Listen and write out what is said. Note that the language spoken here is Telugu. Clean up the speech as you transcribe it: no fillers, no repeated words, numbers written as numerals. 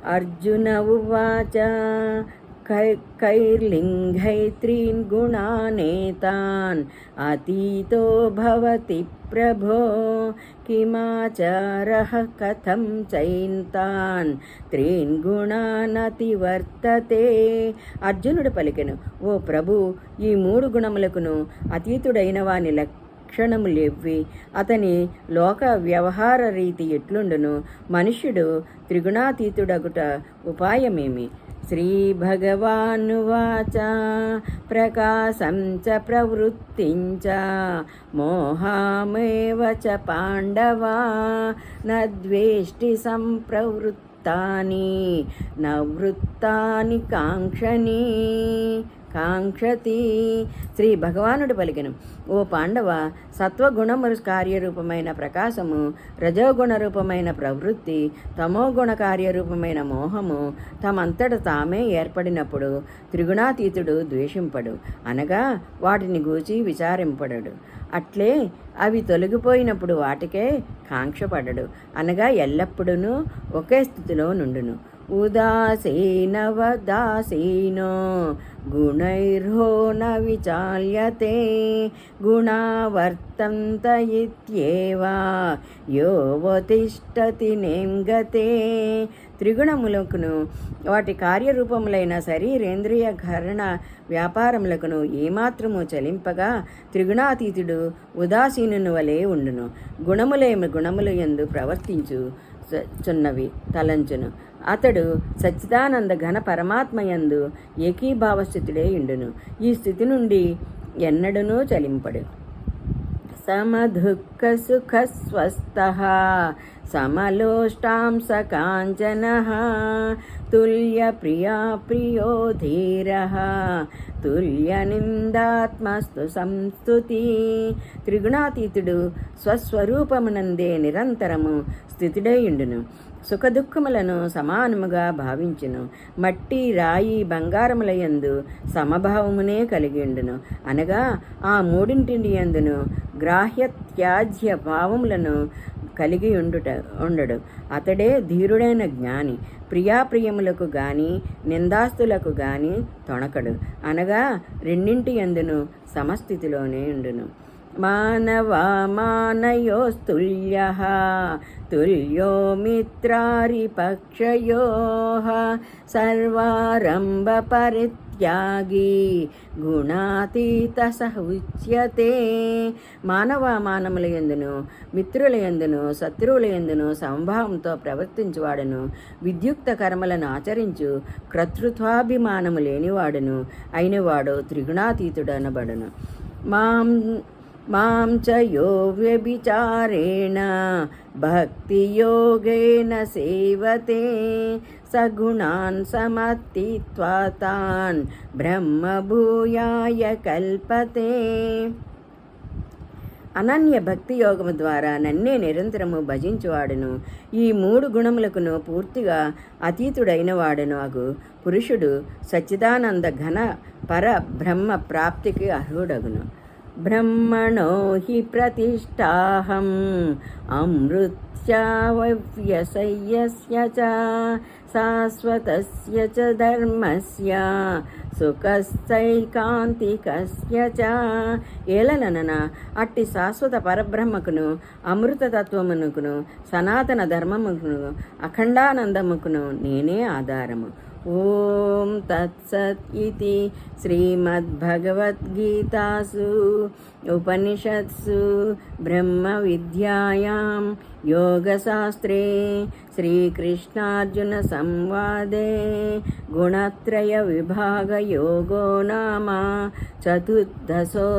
अर्जुन उवाच कैर्लिङ्गैत्रीन् गुणानेतान् अतीतो भवति प्रभो किमाचारः कथं चैन्तान् त्रीन् గుణానతివర్తతే. అర్జునుడు పలికెను, ఓ ప్రభు, ఈ మూడు గుణములకును అతీతుడైన వాని లక్షణములెవ్వి? అతని లోక వ్యవహార రీతి ఎట్లుండును? మనుష్యుడు త్రిగుణాతీతుడగుట ఉపాయమేమి? శ్రీభగవానువాచ ప్రకాశం చ ప్రవృత్తిం చ మోహమేవ చ పాండవా నద్వేష్టి సంప్రవృత్తాని నవృత్తాని కాంక్షతి. శ్రీ భగవానుడు పలికెను, ఓ పాండవ, సత్వగుణము కార్యరూపమైన ప్రకాశము, రజోగుణ రూపమైన ప్రవృత్తి, తమోగుణ కార్యరూపమైన మోహము తమంతట తామే ఏర్పడినప్పుడు త్రిగుణాతీతుడు ద్వేషింపడు, అనగా వాటిని గూచి విచారింపడడు. అట్లే అవి తొలగిపోయినప్పుడు వాటికే కాంక్షపడడు, అనగా ఎల్లప్పుడూ ఒకే స్థితిలో నుండును. ఉదాసీనవదాసీనో గుణైర్హో న విచాల్యతే గుణావర్తంత ఇత్యేవ యోవతిష్టతి నేంగతే. త్రిగుణములకును వాటి కార్యరూపములైన శరీరేంద్రియ కరణ వ్యాపారములకును ఏమాత్రము చలింపగా త్రిగుణాతీతుడు ఉదాసీనుని వలె ఉండును. గుణముల యందు ప్రవర్తించుచున్నవి తలంచును. అతడు సచ్చిదానంద ఘన పరమాత్మయందు ఏకీభావస్థితుడే ఉండును. ఈ స్థితి నుండి ఎన్నడూనూ చలింపడు. సమదుఃఖ సుఖ స్వస్థః సమలోష్టాంస కాంచనః తుల్య ప్రియా ప్రియో ధీరః తుల్య నిందాత్మస్తు సంస్తుతి. త్రిగుణాతీతుడు స్వస్వరూపమునందే నిరంతరము స్థితుడైయుండును. సుఖదుఖములను సమానముగా భావించును. మట్టి, రాయి, బంగారములయందు సమభావమునే కలిగియుండును, అనగా ఆ మూడింటి యందును గ్రాహ్య త్యాజ్య భావములను కలిగి ఉండడు. అతడే ధీరుడైన జ్ఞాని. ప్రియాప్రియములకు గాని నిందాస్తులకు గాని తొణకడు, అనగా రెండింటి యందును సమస్థితిలోనే ఉండును. మానవా మానయోస్తుల్యః తుల్యో మిత్రారిపక్షయోః సర్వారంభ పరిత్యాగి గుణాతీతః ఉచ్యతే. మానవమానముల యందును మిత్రుల యందును శత్రువుల యందును సమభావంతో ప్రవర్తించువాడును, విద్యుక్త కర్మలను ఆచరించు కర్తృత్వాభిమానము లేనివాడును అయినవాడు త్రిగుణాతీతుడనబడును. మాం చ యో వ్యభిచారేణ భక్తియోగేన సేవతే సగుణాన్ సమత్తిత్వా తాన్ బ్రహ్మభూయాయ కల్పతే. అనన్య భక్తి యోగము ద్వారా నన్నే నిరంతరము భజించువాడును, ఈ మూడు గుణములకును పూర్తిగా అతీతుడైన వాడును అగు పురుషుడు సచ్చిదానంద ఘన పర బ్రహ్మ ప్రాప్తికి అర్హుడగును. బ్రహ్మణో హి ప్రతిష్టాహం అమృత్యావ్యసయ్యస్య చ శాశ్వతస్య చ ధర్మస్య సుఖస్థైకాంతికస్య చ. ఏలనన అట్టి శాశ్వత పరబ్రహ్మకును అమృతతత్వమునకును సనాతన ధర్మముకును అఖండానందముకును నేనే ఆధారము. ఓం తత్సత్ ఇతి శ్రీమద్భగవద్గీతాసు ఉపనిషత్సు బ్రహ్మ విద్యాయాం యోగశాస్త్రే శ్రీకృష్ణార్జున సంవాదే గుణత్రయ విభాగ యోగో నామ చతుర్దశోऽధ్యాయః.